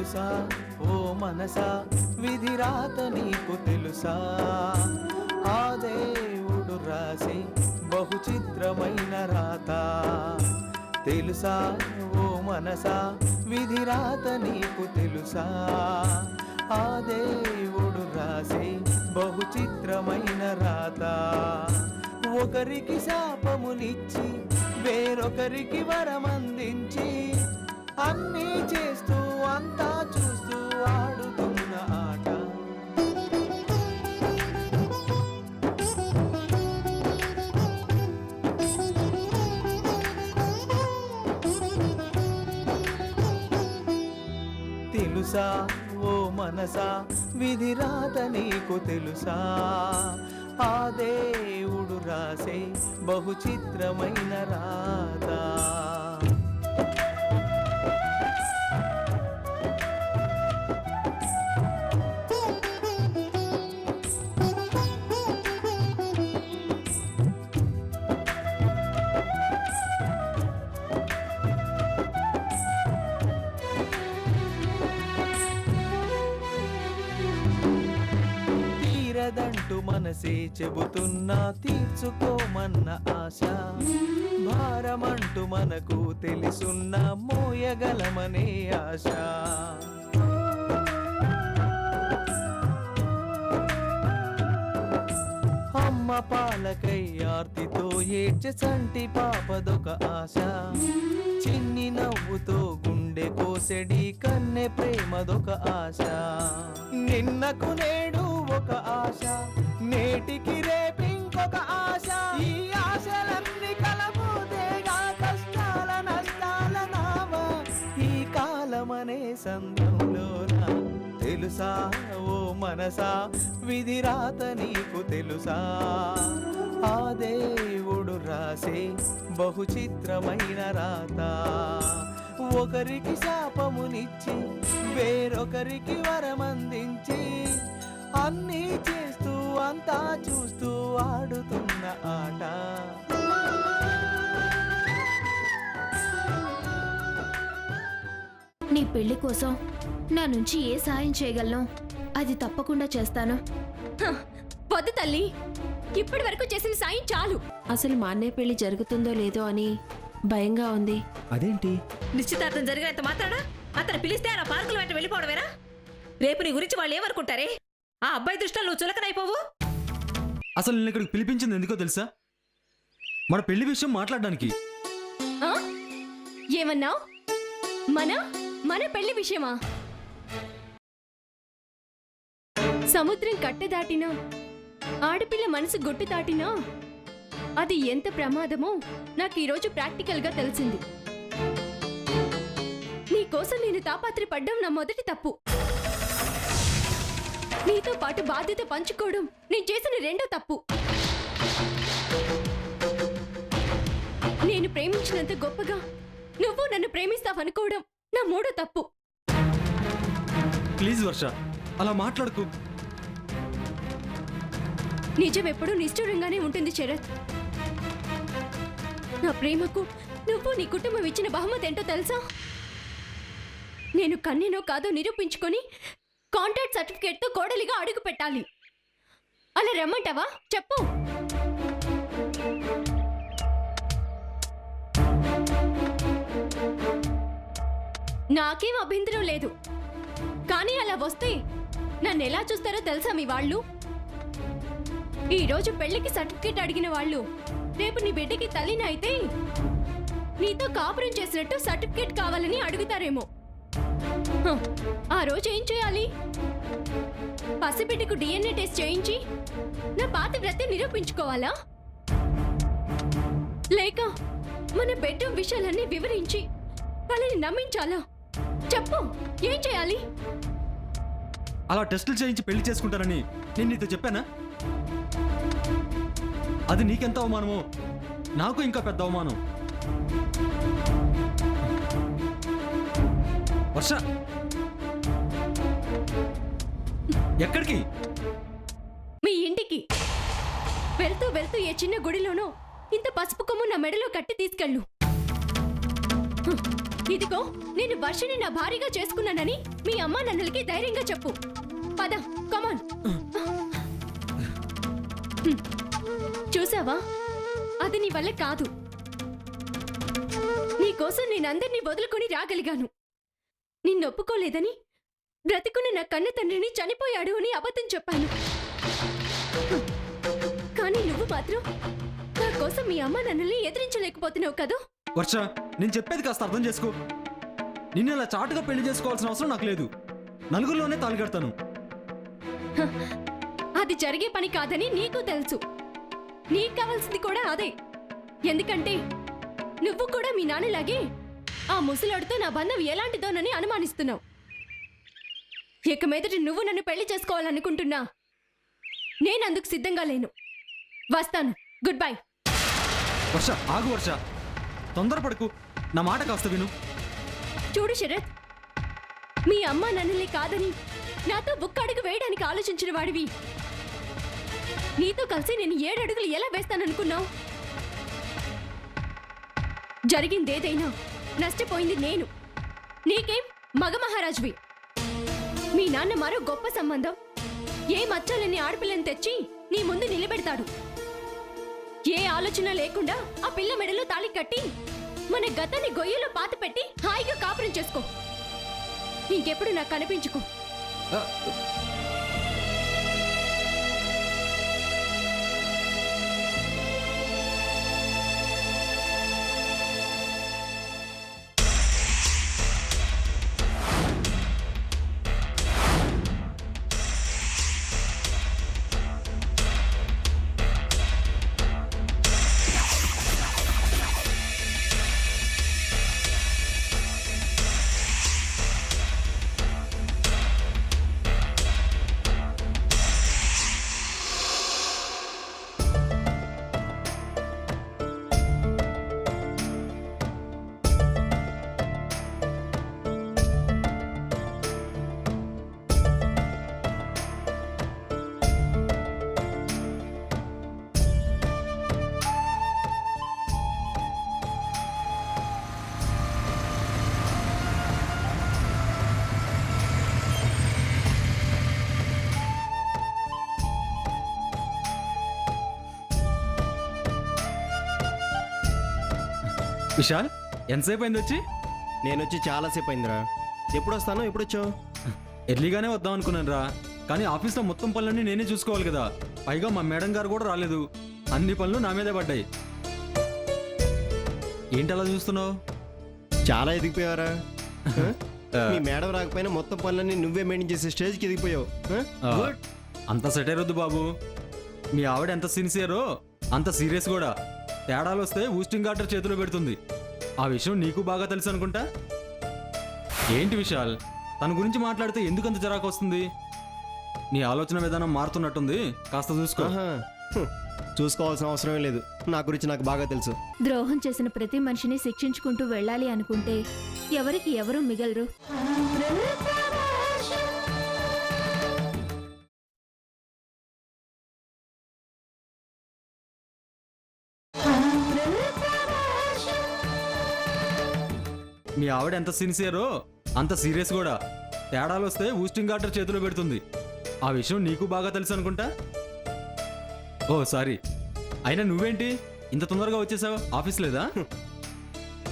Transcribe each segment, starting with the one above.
తెలుసా ఓ మనసా విధిరాత నీకు తెలుసా ఆ దేవుడు రాసే బహు చిత్రమైన రాత తెలుసా ఓ మనసా విధిరాత నీకు తెలుసా ఆ దేవుడు రాసే బహు చిత్రమైన రాత ఒకరికి శాపములిచ్చి వేరొకరికి వరమందించి అన్నీ చేస్తూ అంతా చూస్తూ ఆడుతున్న ఆట తెలుసా ఓ మనసా విధిరాత నీకు తెలుసా ఆ దేవుడు రాసే బహు చిత్రమైన రాత తీరదంటూ మనసే చెబుతున్నా తీర్చుకోమన్న ఆశ భారమంటూ మనకు తెలుసున్న మోయగలమనే ఆశ అమ్మ పాలకై ఆర్తితో ఏడ్చె చంటి పాపదొక ఆశ చిన్ని నవ్వుతో గుండె కోసెడి కన్నె ప్రేమదొక ఆశ నిన్నకు నేడు ఒక ఆశ నేటికి రేపింకొక ఆశ ఈ ఆశలన్నీ కలబోతేగా కష్టాల నష్టాల నామ ఈ కాలమనే సంద్రంలోన తెలుసా ఓ మనసా విధిరాత నీకు తెలుసా ఆ దేవుడు రాసే బహు చిత్రమైన రాత ఒకరికి శాపమునిచ్చి వేరొకరికి వరమందించి అన్నీ చేస్తూ అంతా చూస్తూ ఆడుతున్న ఆట నీ పెళ్లి కోసం నా నుంచి ఏ సాయం చేయగలను అది తప్పకుండా చేస్తాను. వద్దు తల్లి, ఇప్పటి వరకు చేసిన సాయం చాలు. అసలు మా అన్నయ్య పెళ్లి జరుగుతుందో లేదో అని భయంగా ఉంది. అదేంటి? నిశ్చితార్థం జరిగినంత మాత్రాన అతను పిలిస్తే అలా పార్కులు వెంట వెళ్ళిపోవడమేనా? రేపు నీ గురించి వాళ్ళు ఏమనుకుంటారే? ఆ అబ్బాయి దృష్టిలో నువ్వు చులకనైపోవు. అసలు నేను ఇక్కడికి పిలిపించింది ఎందుకో తెలుసా? మన పెళ్లి విషయం మాట్లాడడానికి. ఏమన్నావు? మన పెళ్లి విషయమా? సముద్రం కట్టె దాటినా ఆడపిల్ల మనసు గొట్టు దాటినా అది ఎంత ప్రమాదమో నాకు ఈరోజు ప్రాక్టికల్ గా తెలిసింది. నీకోసం నేను తాపత్రపడ్డం నా మొదటి తప్పు. నీతో పాటు బాధ్యత పంచుకోవడం నేను చేసిన రెండో తప్పు. నేను ప్రేమించినంత గొప్పగా నువ్వు నన్ను ప్రేమిస్తావనుకోవడం నా మూడో తప్పు. ప్లీజ్ వర్ష, అలా మాట్లాడకు. నిజం ఎప్పుడూ నిష్ఠూరంగానే ఉంటుంది శరత్. నా ప్రేమకు నువ్వు నీ కుటుంబం ఇచ్చిన బహుమతి ఏంటో తెలుసా? నేను కన్యనో కాదో నిరూపించుకొని కాంట్రాక్ట్ సర్టిఫికేట్ తో కోడలిగా అడుగు పెట్టాలి. అలా రమ్మంటావా? చెప్పు. నాకేం అభ్యంతరం లేదు, కానీ అలా వస్తే నన్ను ఎలా చూస్తారో తెలుసా మీ వాళ్ళు? ఈ రోజు పెళ్లికి సర్టిఫికేట్ అడిగిన వాళ్ళు రేపు నీ బిడ్డకి తల్లిని అయితే నీతో కాపురం చేసినట్టు సర్టిఫికేట్ కావాలని అడుగుతారేమో. ఆ రోజు ఏం చేయాలి? పసిబిడ్డకు DNA టెస్ట్ చేయించి నా పాతివ్రత్యం నిరూపించుకోవాలా? లేక మన బెడ్రూమ్ విషయాలన్నీ వివరించి వాళ్ళని నమ్మించాలా? చెప్పు, ఏం చేయాలి? అలా టెస్టులు చేయించి పెళ్లి చేసుకుంటారని నేను నీతో చెప్పానా? అది నీకెంత అవమానమో నాకు ఇంకా పెద్ద అవమానం. వర్ష, ఎక్కడికి? మీ ఇంటికి. వెళ్తూ వెళ్తూ ఏ చిన్న గుడిలోనో ఇంత పసుపు కొమ్ము నా మెడలో కట్టి తీసుకెళ్ళు. ఇదిగో నేను వర్షని నా భార్యగా చేసుకున్నానని మీ అమ్మా నన్నులకి ధైర్యంగా చెప్పు. పద, కమాన్. చూసావా, అది నీ వల్ల కాదు. నీకోసం నేనందరినీ వదులుకొని రాగలిగాను. నిన్నొప్పుకోలేదని బ్రతికున్న నా కన్న తండ్రిని చనిపోయాడు అని అబద్ధం చెప్పాను. కానీ నువ్వు మాత్రం నా కోసం మీ అమ్మ నన్నుల్ని ఎదిరించలేకపోతున్నావు కదూ. వర్ష, నేను చెప్పేది కాస్త అర్థం చేసుకో. నిన్ను ఇలా చాటుగా పెళ్లి చేసుకోవాల్సిన అవసరం నాకు లేదు. నలుగురిలోనే తాళి కడతాను. అది జరిగే పని కాదని నీకు తెలుసు. నీకు కావాల్సింది కూడా అదే. ఎందుకంటే నువ్వు కూడా మీ నాన్నలాగే ఆ ముసలాడితో నా బంధం ఎలాంటిదోనని అనుమానిస్తున్నావు. ఇక మీదట నువ్వు నన్ను పెళ్లి చేసుకోవాలనుకుంటున్నా నేను అందుకు సిద్ధంగా లేను. వస్తాను. Good bye. వర్ష, ఆగు వర్ష, తొందరపడకు. నా మాట కాస్త విను. చూడు శరత్, మీ అమ్మ నన్నులే కాదని నాతో ఒక్కడుగు వేయడానికి ఆలోచించిన వాడివి. నీతో కలిసి నేను 7 అడుగులు ఎలా వేస్తాననుకున్నావు? జరిగిందేదైనా నష్టపోయింది నేను. నీకేం మగ మహారాజువి. మీ నాన్న మరో గొప్ప సంబంధం, ఏ మచ్చలేని ఆడపిల్లని తెచ్చి నీ ముందు నిలబెడతాడు. ఏ ఆలోచన లేకుండా ఆ పిల్ల మెడలో తాళి కట్టి మన గతాన్ని గొయ్యలో పాత పెట్టి హాయిగా కాపురం చేసుకో. ఇంకెప్పుడు నాకు కనిపించుకో. ఆ, విశాల్, ఎంతసేపు అయింది వచ్చి? నేను వచ్చి చాలాసేపు అయిందిరా. ఎప్పుడు వస్తాను? ఎప్పుడు వచ్చావు? ఎర్లీగానే వద్దాం అనుకున్నాను రా, కానీ ఆఫీస్లో మొత్తం పనులన్నీ నేనే చూసుకోవాలి కదా. పైగా మా మేడం గారు కూడా రాలేదు. అన్ని పనులు నా మీదే పడ్డాయి. ఏంటి అలా చూస్తున్నావు? చాలా ఎదిగిపోయావరా. మీ మేడం రాకపోయినా మొత్తం పనులన్నీ నువ్వే మెయింటైన్ చేసే స్టేజ్కి ఎదిగిపోయావు. గుడ్. అంత సెటైర్ వద్దు బాబు. మీ ఆవిడ ఎంత సిన్సియరో అంత సీరియస్ కూడా. తేడాలు వస్తే ఊస్టింగ్ ఆర్డర్ చేతిలో పెడుతుంది. ఆ విషయం నీకు బాగా తెలుసు అనుకుంటా. ఏంటి విశాల్, తన గురించి మాట్లాడితే ఎందుకు అంత జరాకు వస్తుంది? నీ ఆలోచన విధానం మారుతున్నట్టుంది, కాస్త చూసుకో. చూసుకోవాల్సిన అవసరమే లేదు. నా గురించి నాకు బాగా తెలుసు. ద్రోహం చేసిన ప్రతి మనిషిని శిక్షించుకుంటూ వెళ్ళాలి అనుకుంటే ఎవరికి ఎవరూ మిగలరు. మీ ఆవిడ ఎంత సిన్సియరో అంత సీరియస్ కూడా. తేడాలు వస్తే ఊస్టింగ్ ఆర్డర్ చేతిలో పెడుతుంది. ఆ విషయం నీకు బాగా తెలుసు అనుకుంటా. ఓ సారీ. అయినా నువ్వేంటి ఇంత తొందరగా వచ్చేసావు? ఆఫీస్ లేదా?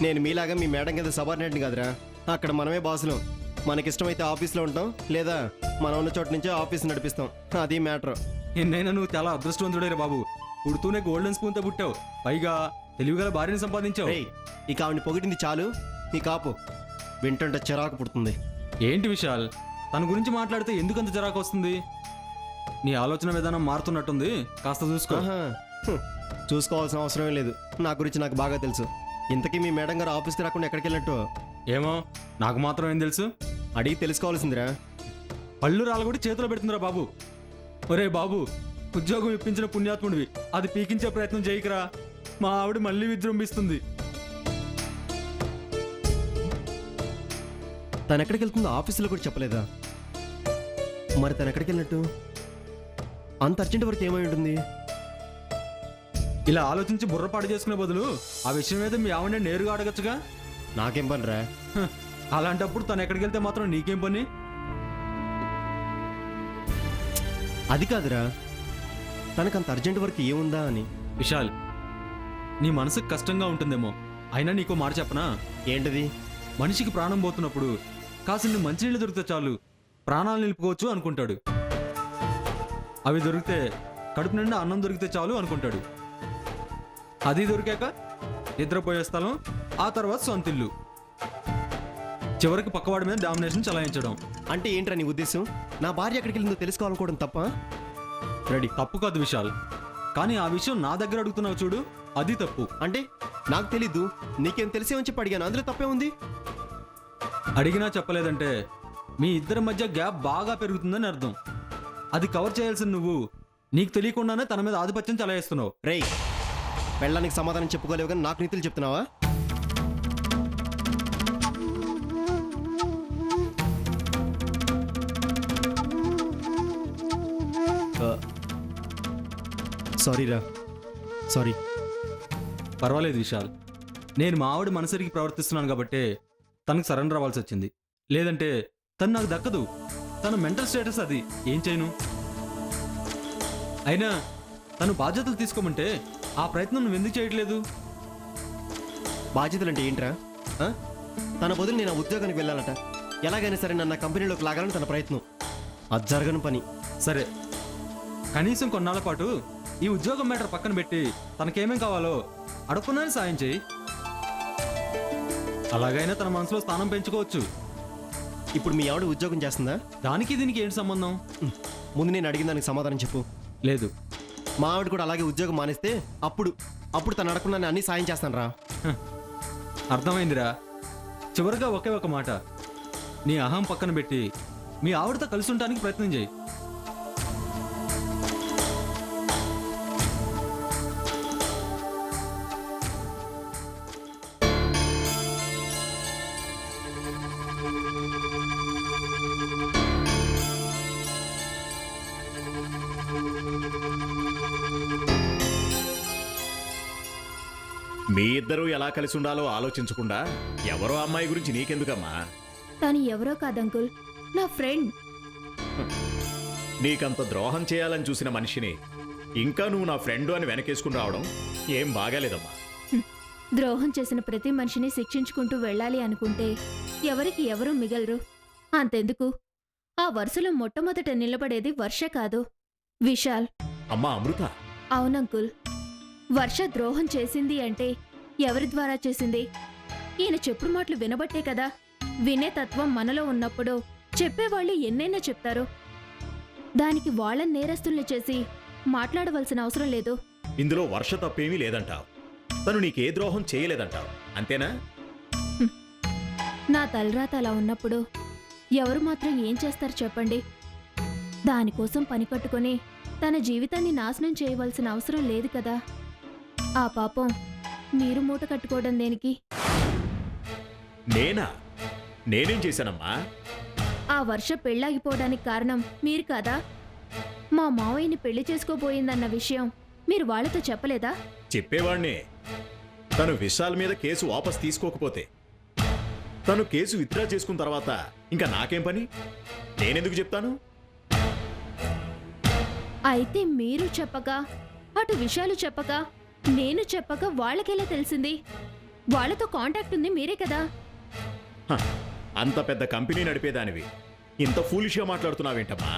నేను మీలాగా మీ మేడం కింద సబార్డినేట్ కాదురా. అక్కడ మనమే బాసులం. మనకిష్టమైతే ఆఫీస్లో ఉంటాం, లేదా మనం ఉన్న చోట నుంచే ఆఫీస్ నడిపిస్తాం. అది మ్యాటర్. ఎన్నైనా నువ్వు చాలా అదృష్టవంతుడేరా బాబు. పుడుతూనే గోల్డెన్ స్పూన్తో పుట్టావు. పైగా తెలివిగల భార్యని సంపాదించావు. ఇక ఆవిడని పొగిడింది చాలు. ఈ కాపు వింటుంటే చిరాకు పుడుతుంది. ఏంటి విశాల్, తన గురించి మాట్లాడితే ఎందుకంత జరాకు వస్తుంది? నీ ఆలోచన విధానం మారుతున్నట్టుంది, కాస్త చూసుకో. చూసుకోవాల్సిన అవసరమే లేదు. నా గురించి నాకు బాగా తెలుసు. ఇంతకీ మీ మేడం గారు ఆఫీస్కి రాకుండా ఎక్కడికి వెళ్ళినట్టు? ఏమో, నాకు మాత్రం ఏం తెలుసు? అడిగి తెలుసుకోవాల్సిందిరా. పళ్ళు రాలగొట్టి చేతిలో పెడుతుందిరా బాబు. ఒరే బాబు, ఉద్యోగం ఇప్పించిన పుణ్యాత్ముడివి, అది పీకించే ప్రయత్నం చేయకరా. మా ఆవిడ మళ్ళీ విజృంభిస్తుంది. తను ఎక్కడికి వెళ్తుందో ఆఫీసులో కూడా చెప్పలేదా? మరి తను ఎక్కడికి వెళ్ళినట్టు? అంత అర్జెంట్ వరకు ఏమై ఉంటుంది? ఇలా ఆలోచించి బుర్రపాటు చేసుకునే బదులు ఆ విషయం మీద మీ ఆవిడ నేరుగా అడగచ్చుగా. నాకేం పని రా? హ, అలాంటప్పుడు తను ఎక్కడికి వెళ్తే మాత్రం నీకేం పని? అది కాదురా, తనకంత అర్జెంట్ వర్క్ ఏముందా అని. విశాల్, నీ మనసుకు కష్టంగా ఉంటుందేమో, అయినా నీకో మాట చెప్పనా? ఏంటిది? మనిషికి ప్రాణం పోతున్నప్పుడు కాసిన్ని మంచినీళ్ళు దొరికితే చాలు ప్రాణాలు నిలుపుకోవచ్చు అనుకుంటాడు. అవి దొరికితే కడుపు నిండా అన్నం దొరికితే చాలు అనుకుంటాడు. అది దొరికాక నిద్రపోయే స్థలం, ఆ తర్వాత సొంతిల్లు, చివరికి పక్కవాడి మీద డామినేషన్ చలాయించడం. అంటే ఏంట్రా నీ ఉద్దేశం? నా భార్య ఎక్కడికి వెళ్ళిందో తెలుసుకోవాలనుకోవడం తప్ప? రెడీ. తప్పు కాదు విశాల్, కానీ ఆ విషయం నా దగ్గర అడుగుతున్నావు చూడు, అది తప్పు. అంటే నాకు తెలీదు, నీకేం తెలిసేమని చెప్పి అడిగాను, అందులో తప్పే ఉంది. అడిగినా చెప్పలేదంటే మీ ఇద్దరి మధ్య గ్యాప్ బాగా పెరుగుతుందని అర్థం. అది కవర్ చేయాల్సిన నువ్వు నీకు తెలియకుండానే తన మీద ఆధిపత్యం చలాయిస్తున్నావు. రేయ్, పెళ్ళానికి సమాధానం చెప్పుకోలేవు కానీ నాకు నీతులు చెప్తున్నావా? సారీరా, సారీ. పర్వాలేదు విశాల్, నేను మా ఆవిడ మనసరికి ప్రవర్తిస్తున్నాను కాబట్టి తనకు సరెండర్ అవ్వాల్సి వచ్చింది. లేదంటే తను నాకు దక్కదు. తన మెంటల్ స్టేటస్ అది, ఏం చేయను. అయినా తను బాధ్యతలు తీసుకోమంటే ఆ ప్రయత్నం నువ్వు ఎందుకు చేయట్లేదు? బాధ్యతలు అంటే ఏంట్రా? ఆ? తన బదులు నేను ఆ ఉద్యోగానికి వెళ్ళాలట. ఎలాగైనా సరే నన్ను ఆ కంపెనీలోకి లాగాలని తన ప్రయత్నం. అది జరగని పని. సరే, కనీసం కొన్నాళ్ళ పాటు ఈ ఉద్యోగం మ్యాటర్ పక్కన పెట్టి తనకేమేం కావాలో అడుక్కున్నాను సాయం చేయి. అలాగైనా తన మనసులో స్థానం పెంచుకోవచ్చు. ఇప్పుడు మీ ఆవిడ ఉద్యోగం చేస్తుందా? దానికి దీనికి ఏంటి సంబంధం? ముందు నేను అడిగిన దానికి సమాధానం చెప్పు. లేదు. మా ఆవిడ కూడా అలాగే ఉద్యోగం మానేస్తే అప్పుడు తను అడగకుండా అన్ని సాయం చేస్తాను రా. హ, అర్థమైందిరా. చివరిగా ఒకే ఒక మాట, నీ అహం పక్కన పెట్టి మీ ఆవిడతో కలిసి ఉండడానికి ప్రయత్నం చేయి. మీ ఇద్దరూ ఎలా కలిసి ఉండాలో ఆలోచించకుండా ఎవరో అమ్మాయి గురించి నీకెందుకమ్మా? తను ఎవరో కాదంకుల్, నా ఫ్రెండ్. నీకంత ద్రోహం చేయాలని చూసిన మనిషిని ఇంకా నువ్వు నా ఫ్రెండ్ అని వెనకేసుకుని రావడం ఏం బాగాలేదమ్మా. ద్రోహం చేసిన ప్రతి మనిషిని శిక్షించుకుంటూ వెళ్ళాలి అనుకుంటే ఎవరికి ఎవరూ మిగలరు. అంతెందుకు, ఆ వరుసలో మొట్టమొదట నిలబడేది వర్ష కాదు, విశాల్. అమ్మా అమృత, అవునంకుల్, వర్ష ద్రోహం చేసింది అంటే ఎవరి ద్వారా చేసింది? ఈయన చెప్పుడు మాటలు వినబట్టే కదా. వినే తత్వం మనలో ఉన్నప్పుడు చెప్పేవాళ్ళు ఎన్నైనా చెప్తారు. దానికి వాళ్ళని నేరస్తుల్ని చేసి మాట్లాడవలసిన అవసరం లేదు. ఇందులో వర్ష తప్పేమీ లేదంటావు. తను నీకే ద్రోహం చేయలేదంటావు, అంతేనా? నా తలరాత అలా ఉన్నప్పుడు ఎవరు మాత్రం ఏం చేస్తారు చెప్పండి? దానికోసం పని కట్టుకొని తన జీవితాన్ని నాశనం చేయవలసిన అవసరం లేదు కదా. ఆ పాపం మీరు మూట కట్టుకోవడం దేనికి? నేనేం చేశానమ్మా? ఆ వర్ష పెళ్ళాగిపోవడానికి కారణం మీరు కాదా? మా మావయ్యని పెళ్లి చేసుకోబోయిందన్న విషయం మీరు వాళ్ళతో చెప్పలేదా? చెప్పేవాణ్ణే. తను విశాల్ మీద కేసు వాపస్ తీసుకోకపోతే, తను కేసు విత్డ్రా చేసుకున్న తర్వాత ఇంకా నాకేం పని? నేనెందుకు చెప్తాను? అయితే మీరు చెప్పక, అటు విషయాలు చెప్పక, నేను చెప్పక వాళ్ళకెలా తెలిసింది? వాళ్ళతో కాంటాక్ట్ ఉంది మీరే కదా. హ, అంత పెద్ద కంపెనీ నడిపేదానివి ఇంత ఫూలిష్గా మాట్లాడుతున్నావేంటమ్మా?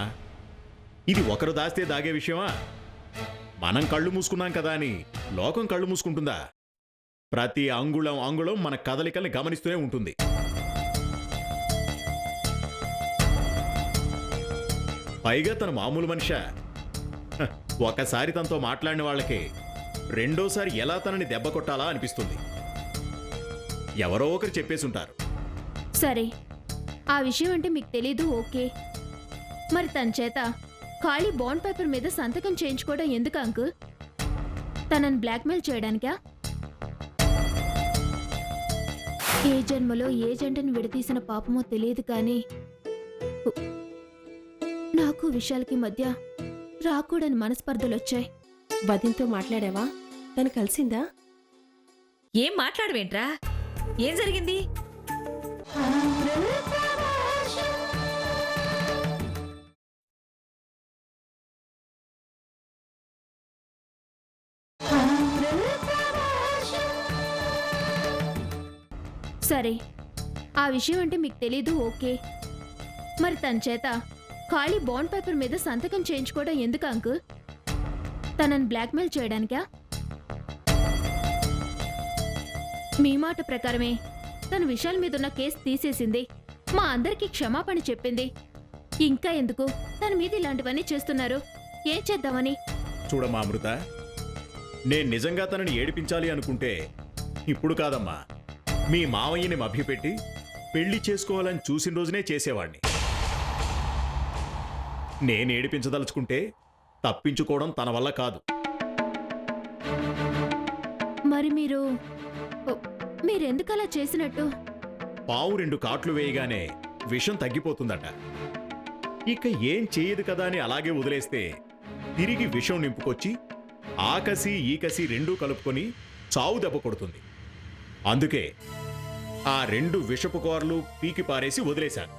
ఇది ఒకరు దాస్తే దాగే విషయమా? మనం కళ్ళు మూసుకున్నాం కదా అని లోకం కళ్ళు మూసుకుంటుందా? ప్రతి అంగుళం మన కదలికల్ని గమనిస్తూనే ఉంటుంది. పైగా తన మామూలు మనిషా? హ, ఒకసారి తనతో మాట్లాడిన వాళ్ళకి రెండోసారి ఎలా తనని దెబ్బ కొట్టాలా అనిపిస్తుంది. ఎవరో ఒకరు చెప్పేసుంటారు. సరే, ఆ విషయం అంటే మీకు తెలీదు, ఓకే. మరి తన చేత ఖాళీ బాండ్ పేపర్ మీద సంతకం చేయించుకోవడం ఎందుకు అంకుల్? తనని బ్లాక్మెయిల్ చేయడానికా? ఏ జన్మలో ఏ జంటను విడదీసిన పాపమో తెలియదు కానీ నాకు విశాల్కి మధ్య రాకూడని మనస్పర్ధలొచ్చాయి. వదిన్తో మాట్లాడావా? తను కలిసిందా? ఏం మాట్లాడవేంట్రా? ఏం జరిగింది? సరే, ఆ విషయం అంటే మీకు తెలీదు, ఓకే. మరి తన చేత ఖాళీ బాండ్ పేపర్ మీద సంతకం చేయించుకోవడం ఎందుకు అంకుల్? తనని బ్లాక్మెయిల్ చేయడానికా? మీ మాట ప్రకారమే తన విషయాల మీద ఉన్న కేసు తీసేసింది, మా అందరికీ క్షమాపణ చెప్పింది. ఇంకా ఎందుకు తన మీద ఇలాంటివన్నీ చేస్తున్నారు? ఏం చేద్దామని? చూడమ్మా అమృత, నేను నిజంగా తనని ఏడిపించాలి అనుకుంటే ఇప్పుడు కాదమ్మా, మీ మావయ్యని మభ్యపెట్టి పెళ్లి చేసుకోవాలని చూసిన రోజునే చేసేవాణ్ణి. నేను ఏడిపించదలుచుకుంటే తప్పించుకోవడం తన వల్ల కాదు. మరి మీరెందుకలా చేసినట్టు? పావు 2 కాట్లు వేయగానే విషం తగ్గిపోతుందట. ఇక ఏం చేయదు కదా అని అలాగే వదిలేస్తే తిరిగి విషం నింపుకొచ్చి ఆకసి ఈకసి రెండూ కలుపుకొని చావు దెబ్బ కొడుతుంది. అందుకే ఆ 2 విషపు కోరలు పీకి పారేసి వదిలేశాను.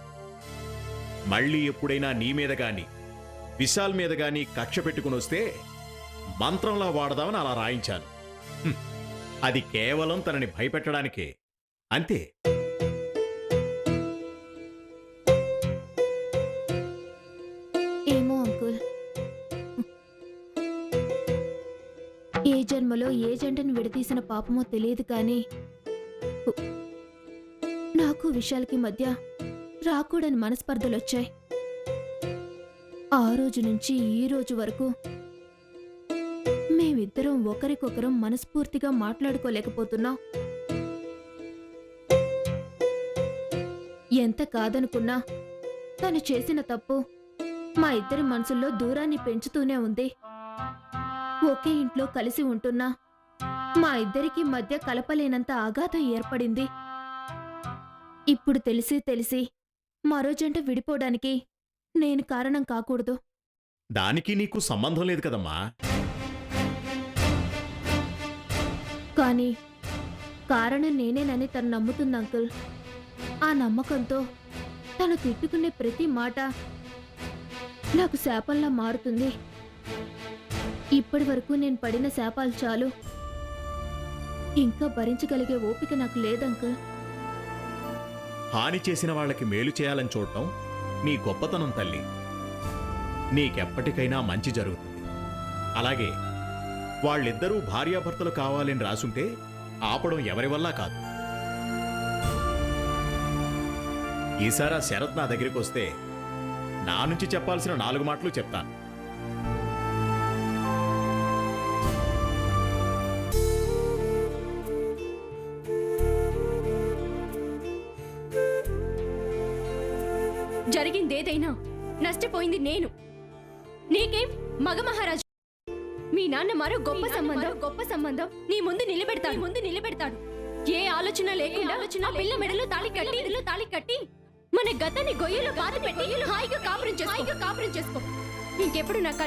మళ్ళీ ఎప్పుడైనా నీ మీద గాని విశాల్ మీద గాని కక్ష పెట్టుకుని వస్తే మంత్రంలా వాడదామని అలా రాయించాను. అది కేవలం తనని భయపెట్టడానికే, అంతే. ఏమో అంకుల్, ఏ జన్మలో ఏ జంటను విడదీసిన పాపమో తెలియదు కానీ నాకు విశాల్కి మధ్య రాకూడని మనస్పర్ధలొచ్చాయి. ఆ రోజు నుంచి ఈ రోజు వరకు మేమిద్దరం ఒకరికొకరం మనస్ఫూర్తిగా మాట్లాడుకోలేకపోతున్నాం. ఎంత కాదనుకున్నా తను చేసిన తప్పు మా ఇద్దరి మనసుల్లో దూరాన్ని పెంచుతూనే ఉంది. ఒకే ఇంట్లో కలిసి ఉంటున్నా మా ఇద్దరికి మధ్య కలపలేనంత ఆఘాతం ఏర్పడింది. ఇప్పుడు తెలిసి మరో జంట విడిపోవడానికి నేను కారణం కాకూడదు. దానికి నీకు సంబంధం లేదు కదమ్మా. కానీ కారణం నేనేనని తను నమ్ముతుంది అంకుల్. ఆ నమ్మకంతో తను తిట్టుకునే ప్రతి మాట నాకు శాపంలా మారుతుంది. ఇప్పటి వరకు నేను పడిన శాపాలు చాలు, ఇంకా భరించగలిగే ఓపిక నాకు లేదంకుల్. హాని చేసిన వాళ్ళకి మేలు చేయాలని చూడటం నీ గొప్పతనం తల్లి. నీకెప్పటికైనా మంచి జరుగుతుంది. అలాగే వాళ్ళిద్దరూ భార్యాభర్తలు కావాలని రాసుంటే ఆపడం ఎవరి వల్ల కాదు. ఈసారి ఆ శరత్ నా దగ్గరికి వస్తే నా నుంచి చెప్పాల్సిన 4 మాటలు చెప్తాను. జరిగిందేదైనా నష్టపోయింది నేను. నీకేం మగ మహారాజు. మీ నాన్న మరో గొప్ప సంబంధం నీ ముందు నిలబెడతాడు. ఏ ఆలోచన లేకుండా ఆ పిల్ల మెడలో తాళి కట్టి మన గతాన్ని గొయ్యలో బాధ పెట్టి హాయిగా కాపురం చేసుకో. ఇంకెప్పుడు నాకు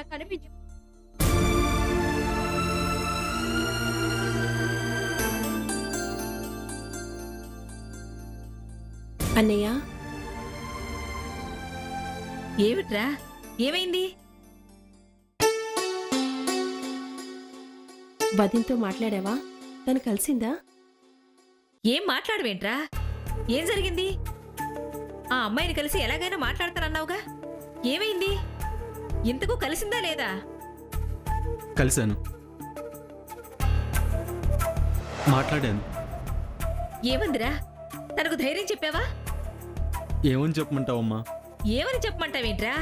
కనిపించు. అన్నయ్య, ఏమిట్రా, ఏమైంది? వదిన్తో మాట్లాడావా? తను కలిసిందా? ఏం మాట్లాడవేంట్రా? ఏం జరిగింది? ఆ అమ్మాయిని కలిసి ఎలాగైనా మాట్లాడతానన్నావుగా, ఏమైంది? ఇంతకు కలిసిందా లేదా? కలిశాను, మాట్లాడాను. ఏమందిరా? తనకు ధైర్యం చెప్పావా? ఏమని చెప్పమంటావమ్మా? ఏమని చెప్పమంటావేంట్రా?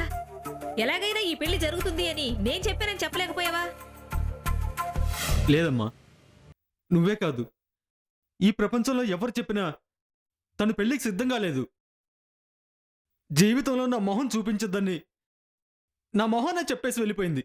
ఎలాగైనా ఈ పెళ్లి జరుగుతుంది అని నేను చెప్పానని చెప్పలేకపోయావా? లేదమ్మా, నువ్వే కాదు, ఈ ప్రపంచంలో ఎవరు చెప్పినా తను పెళ్లికి సిద్ధంగా లేదు. జీవితంలో నా మొహం చూపించద్దని నా మొహాన్ని చెప్పేసి వెళ్ళిపోయింది.